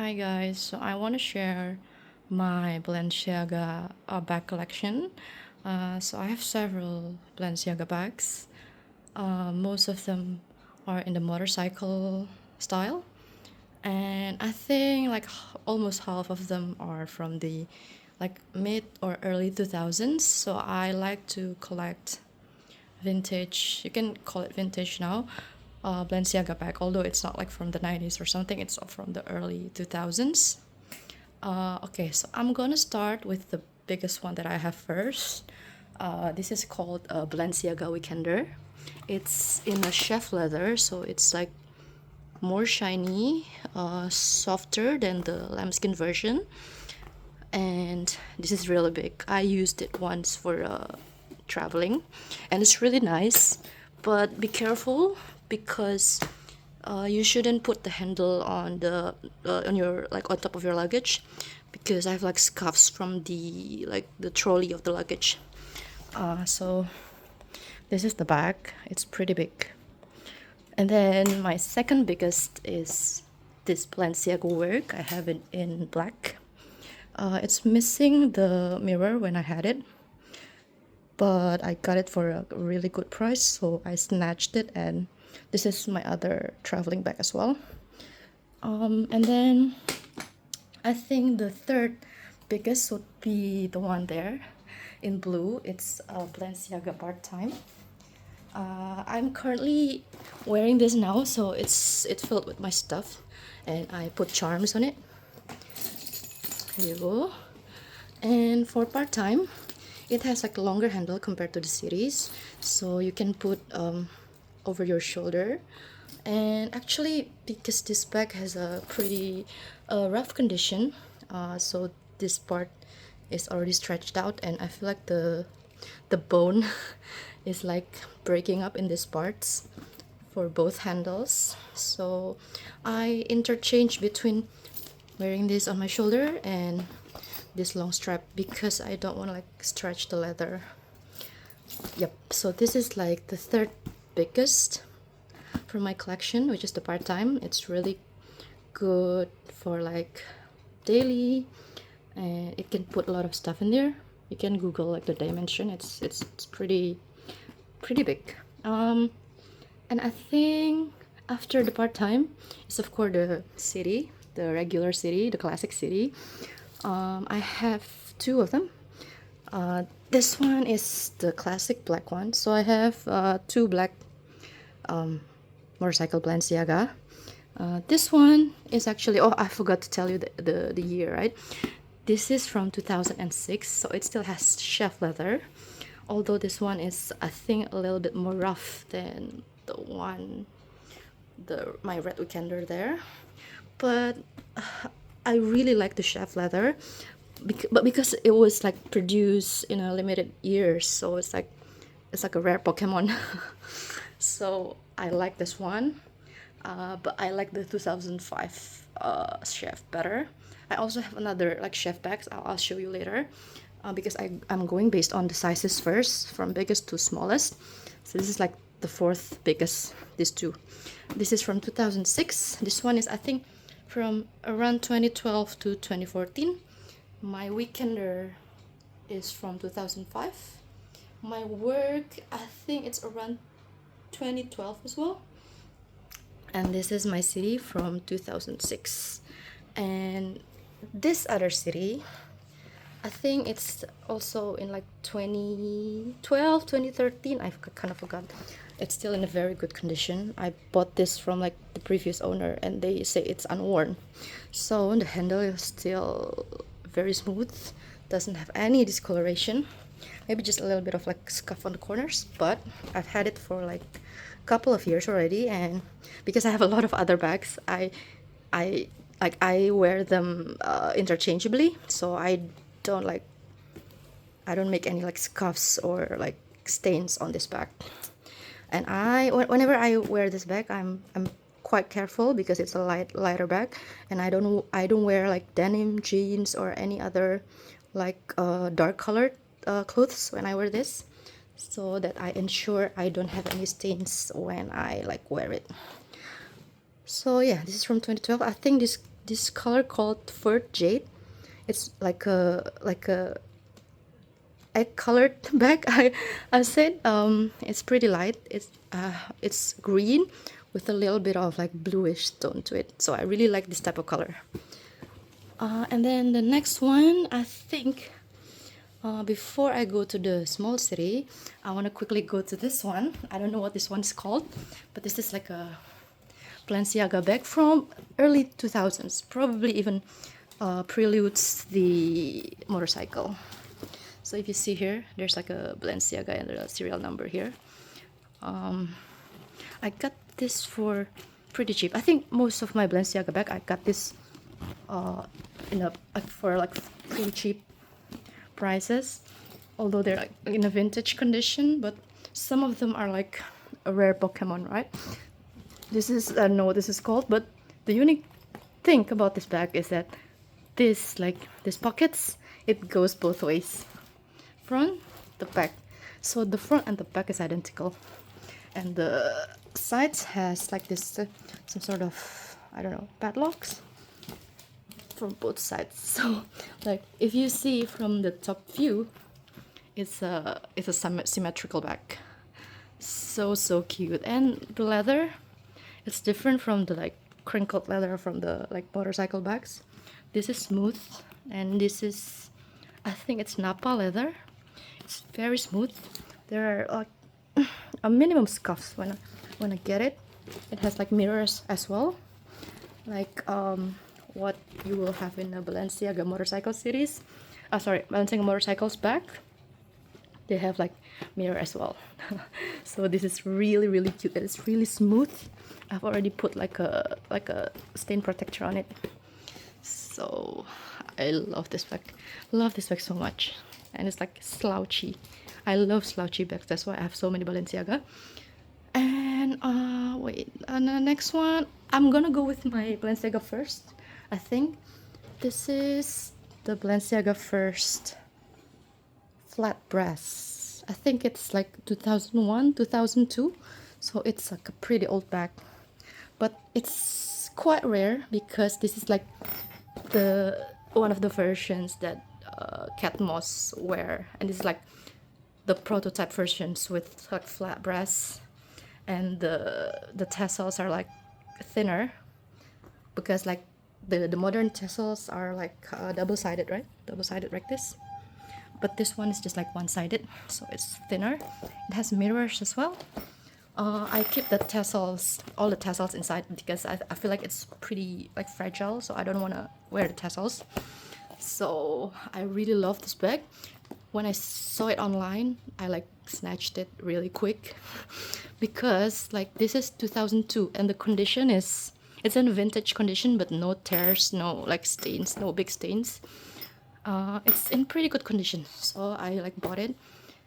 Hi guys, so I want to share my Balenciaga bag collection. So I have several Balenciaga bags. Most of them are in the motorcycle style, and I think like almost half of them are from the like mid or early 2000s. So I like to collect vintage, you can call it vintage now, Balenciaga bag, although it's not like from the 90s or something, it's from the early 2000s. Okay, so I'm gonna start with the biggest one that I have first. This is called Balenciaga Weekender. It's in a chef leather, so it's like more shiny, softer than the lambskin version. And this is really big. I used it once for traveling, and it's really nice. But be careful because you shouldn't put the handle on the on your like on top of your luggage, because I have like scuffs from the trolley of the luggage. So this is the bag. It's pretty big. And then my second biggest is this Balenciaga work. I have it in black. It's missing the mirror when I had it, but I got it for a really good price, so I snatched it, and this is my other traveling bag as well. And then I think the third biggest would be the one there in blue. It's Balenciaga part-time. I'm currently wearing this now, so it's filled with my stuff, and I put charms on it. Here you go. And for part-time, it has like a longer handle compared to the series, so you can put over your shoulder. And actually, because this bag has a pretty rough condition, so this part is already stretched out, and I feel like the bone is like breaking up in these parts for both handles. So I interchange between wearing this on my shoulder and this long strap because I don't want to like stretch the leather. Yep, so this is like the third biggest from my collection, which is the part-time. It's really good for like daily, and it can put a lot of stuff in there. You can Google like the dimension. It's pretty big. And I think after the part-time is of course the city, the regular city, the classic city. I have two of them. This one is the classic black one. So I have two black motorcycle Balenciaga. This one is actually, oh, I forgot to tell you the year, right? This is from 2006, so it still has chef leather. Although this one is, I think, a little bit more rough than the one, my red weekender there. But I really like the chef leather, but because it was like produced in a limited years, so it's like a rare Pokemon. So I like this one, but I like the 2005 chef better. I also have another like chef bags. I'll show you later, because I'm going based on the sizes first, from biggest to smallest. So this is like the fourth biggest. These two. This is from 2006. This one is, I think, from around 2012 to 2014. My weekender is from 2005. My work, I think it's around 2012 as well. And this is my city from 2006. And this other city, I think it's also in like 2012, 2013. I kind of forgot. It's still in a very good condition. I bought this from like the previous owner, and they say it's unworn. So the handle is still very smooth, doesn't have any discoloration. Maybe just a little bit of like scuff on the corners, but I've had it for like a couple of years already. And because I have a lot of other bags, I wear them interchangeably, so don't like I don't make any like scuffs or like stains on this bag. And whenever I wear this bag, I'm quite careful because it's a lighter bag, and I don't wear like denim jeans or any other like dark colored clothes when I wear this, so that I ensure I don't have any stains when I like wear it. So yeah, this is from 2012. I think this color called Fur Jade. It's like a egg colored bag. I said it's pretty light. It's green with a little bit of like bluish tone to it. So I really like this type of color. And then the next one, I think before I go to the small city, I want to quickly go to this one. I don't know what this one's called, but this is like a Balenciaga bag from early 2000s, probably even preludes the motorcycle. So if you see here, there's like a Balenciaga and a serial number here. I got this for pretty cheap. I think most of my Balenciaga bag, I got this for like pretty cheap prices, although they're like in a vintage condition, but some of them are like a rare Pokemon, right? This is, I don't know what this is called, but the unique thing about this bag is that this pockets, it goes both ways, front, the back. So the front and the back is identical, and the sides has like this some sort of, I don't know, padlocks from both sides. So like if you see from the top view, it's a symmetrical bag. So cute. And the leather, it's different from the like crinkled leather from the like motorcycle bags. This is smooth, and this is, I think it's Napa leather. It's very smooth. There are like a minimum scuffs when I get it. It has like mirrors as well, like what you will have in a Balenciaga motorcycle series. Balenciaga motorcycles bag. They have like mirror as well. So this is really cute. It's really smooth. I've already put like a stain protector on it. So I love this bag. Love this bag so much. And it's like slouchy. I love slouchy bags. That's why I have so many Balenciaga. And the next one, I'm gonna go with my Balenciaga first. I think this is the Balenciaga first flat brass. I think it's like 2001, 2002. So it's like a pretty old bag. But it's quite rare because this is like the one of the versions that Cat Moss wear, and it's like the prototype versions with like flat brass, and the tassels are like thinner, because like the modern tassels are like double-sided, right? Double-sided like this. But this one is just like one-sided, so it's thinner. It has mirrors as well. I keep the tassels, all the tassels inside, because I feel like it's pretty like fragile, so I don't want to wear the tassels. So I really love this bag. When I saw it online, I like snatched it really quick because like this is 2002 and the condition is, it's in vintage condition, but no tears, no like stains, no big stains. It's in pretty good condition, so I like bought it.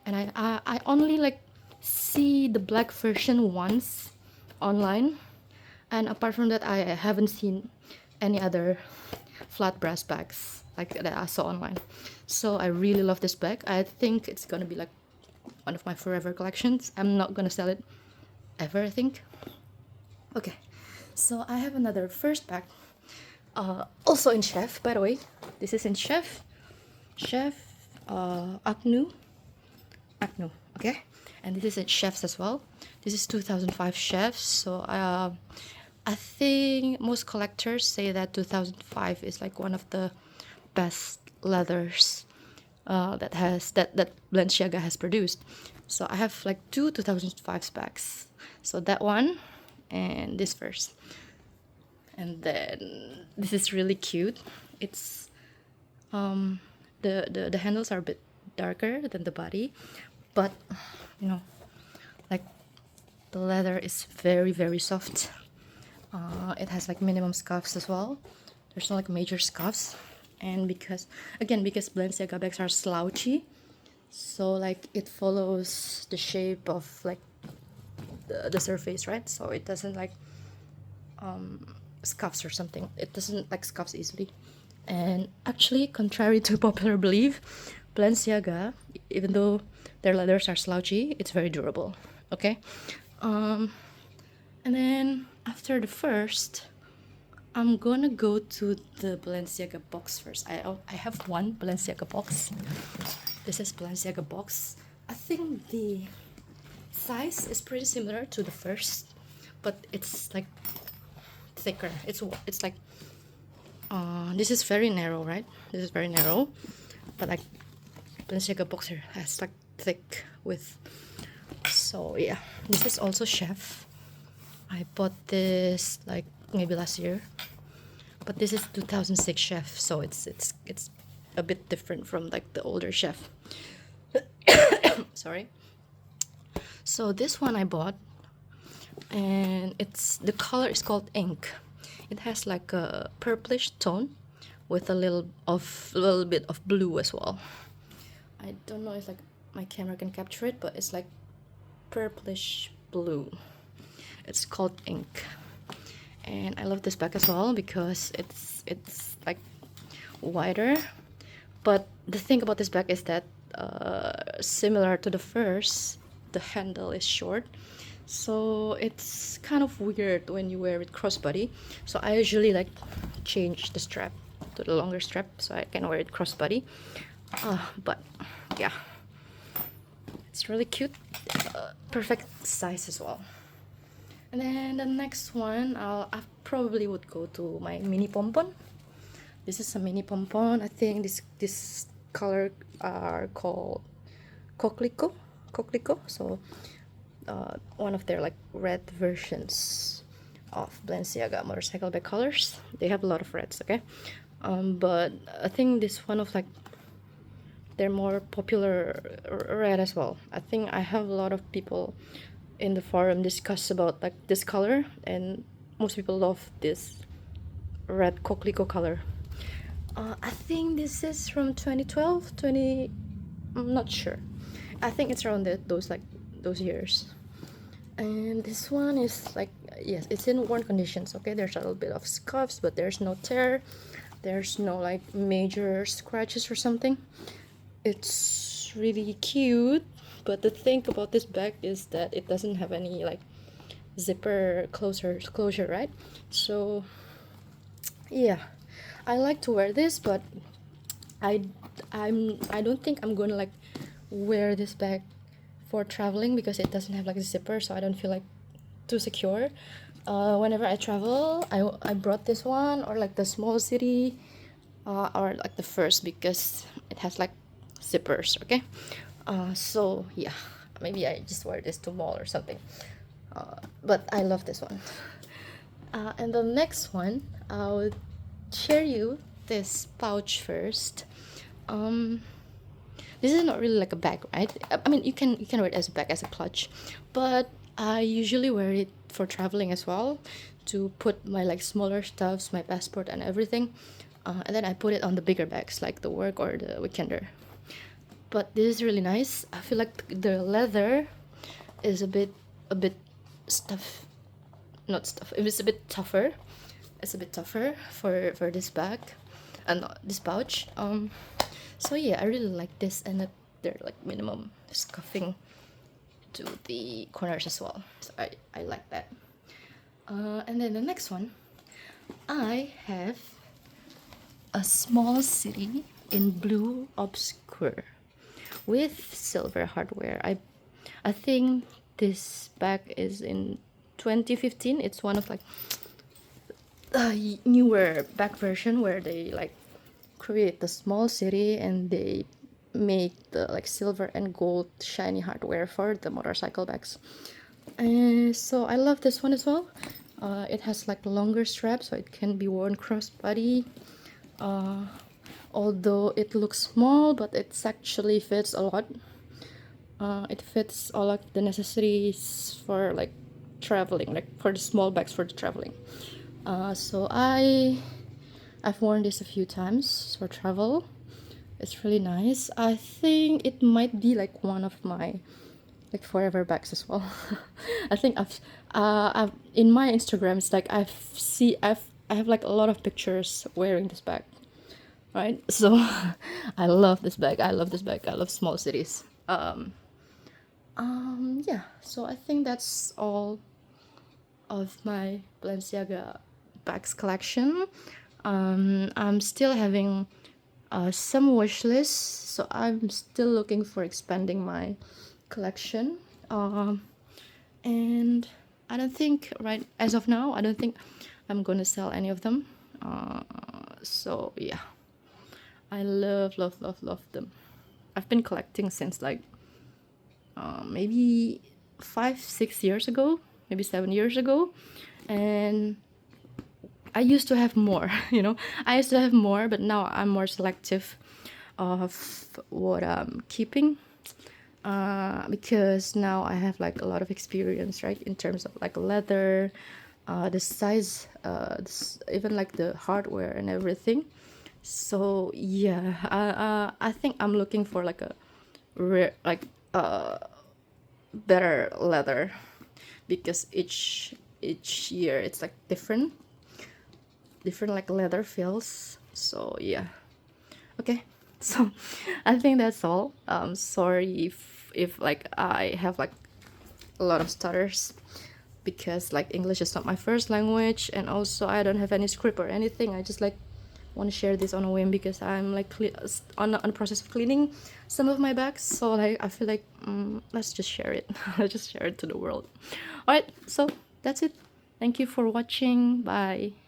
And I only like see the black version once online, and apart from that I haven't seen any other flat brass bags like that I saw online. So I really love this bag. I think it's gonna be like one of my forever collections. I'm not gonna sell it ever, I think. Okay, so I have another first bag, also in Chef, by the way. This is in Chef Acnu, okay. And this is in Chefs as well. This is 2005 Chefs. So I think most collectors say that 2005 is like one of the best leathers that Balenciaga has produced. So I have like two 2005 bags. So that one and this first. And then this is really cute. It's the handles are a bit darker than the body, but you know, like the leather is very soft. It has like minimum scuffs as well. There's no like major scuffs, and because Balenciaga bags are slouchy, so like it follows the shape of like the surface, right? So it doesn't like scuffs or something. It doesn't like scuffs easily. And actually, contrary to popular belief, Balenciaga, even though their leathers are slouchy, it's very durable. Okay, and then after the first, I'm gonna go to the Balenciaga box first. I have one Balenciaga box. This is Balenciaga box. I think the size is pretty similar to the first, but it's like thicker. It's like this is very narrow, right? This is very narrow, but like Balenciaga boxer has like thick width. So yeah, this is also chef. I bought this like maybe last year, but this is 2006 chef, so it's a bit different from like the older chef. Sorry. So this one I bought, and the color is called ink. It has like a purplish tone with a little bit of blue as well. I don't know if like my camera can capture it, but it's like purplish blue. It's called ink, and I love this bag as well because it's like wider. But the thing about this bag is that similar to the first, the handle is short, so it's kind of weird when you wear it crossbody. So I usually like change the strap to the longer strap so I can wear it crossbody. But yeah, it's really cute, perfect size as well. And then the next one, I probably would go to my mini pompon. This is a mini pompon. I think this color are called coquelicot. So one of their like red versions of Balenciaga motorcycle bag colors. They have a lot of reds, okay? But I think this one of like their more popular red as well. I think I have a lot of people in the forum discuss about like this color, and most people love this red coquelicot color. I think this is from 2012, I'm not sure. I think it's around those years. And this one is like, yes, it's in worn conditions, okay? There's a little bit of scuffs, but there's no tear. There's no like major scratches or something. It's really cute, but the thing about this bag is that it doesn't have any like zipper closure, right? So yeah, I like to wear this, but I don't think I'm gonna like wear this bag for traveling because it doesn't have like a zipper, so I don't feel like too secure. Whenever I travel, I brought this one, or like the small city, or like the first, because it has like zippers, okay? So yeah, maybe I just wear this to mall or something. But I love this one. And the next one, I'll share you this pouch first. This is not really like a bag, right? I mean, you can wear it as a bag, as a clutch, but I usually wear it for traveling as well, to put my like smaller stuffs, my passport and everything, and then I put it on the bigger bags like the work or the weekender. But this is really nice. I feel like the leather is a bit stuff, not stuff. It's a bit tougher. It's a bit tougher for this bag, and this pouch. So yeah, I really like this, and that they're like minimum scuffing to the corners as well. So I like that. And then the next one, I have a small city in blue obscure with silver hardware. I think this bag is in 2015. It's one of like newer bag version where they like create the small city and they make the like silver and gold shiny hardware for the motorcycle bags. And so I love this one as well. It has like longer straps, so it can be worn crossbody. Although it looks small, but it's actually fits a lot. It fits all of the necessities for like traveling, like for the small bags for the traveling. So I've worn this a few times for travel. It's really nice. I think it might be like one of my like forever bags as well. I think I've in my Instagram, it's like I have like a lot of pictures wearing this bag, right? So I love this bag. I love this bag. I love small cities. Yeah. So I think that's all of my Balenciaga bags collection. I'm still having some wish lists, so I'm still looking for expanding my collection. And I don't think right as of now, I don't think I'm gonna sell any of them. So yeah, I love them. I've been collecting since like maybe 5 6 years ago, maybe 7 years ago, and I used to have more. I used to have more, but now I'm more selective of what I'm keeping, because now I have like a lot of experience, right, in terms of like leather, the size, even like the hardware and everything. So yeah, I think I'm looking for like a rare, like better leather, because each year it's like different like leather feels. So yeah, okay. So I think that's all. Sorry if like I have like a lot of stutters, because like English is not my first language, and also I don't have any script or anything. I just like want to share this on a whim, because I'm like on the process of cleaning some of my bags. So like I feel like let's just share it. Let's just share it to the world. All right, so that's it. Thank you for watching. Bye.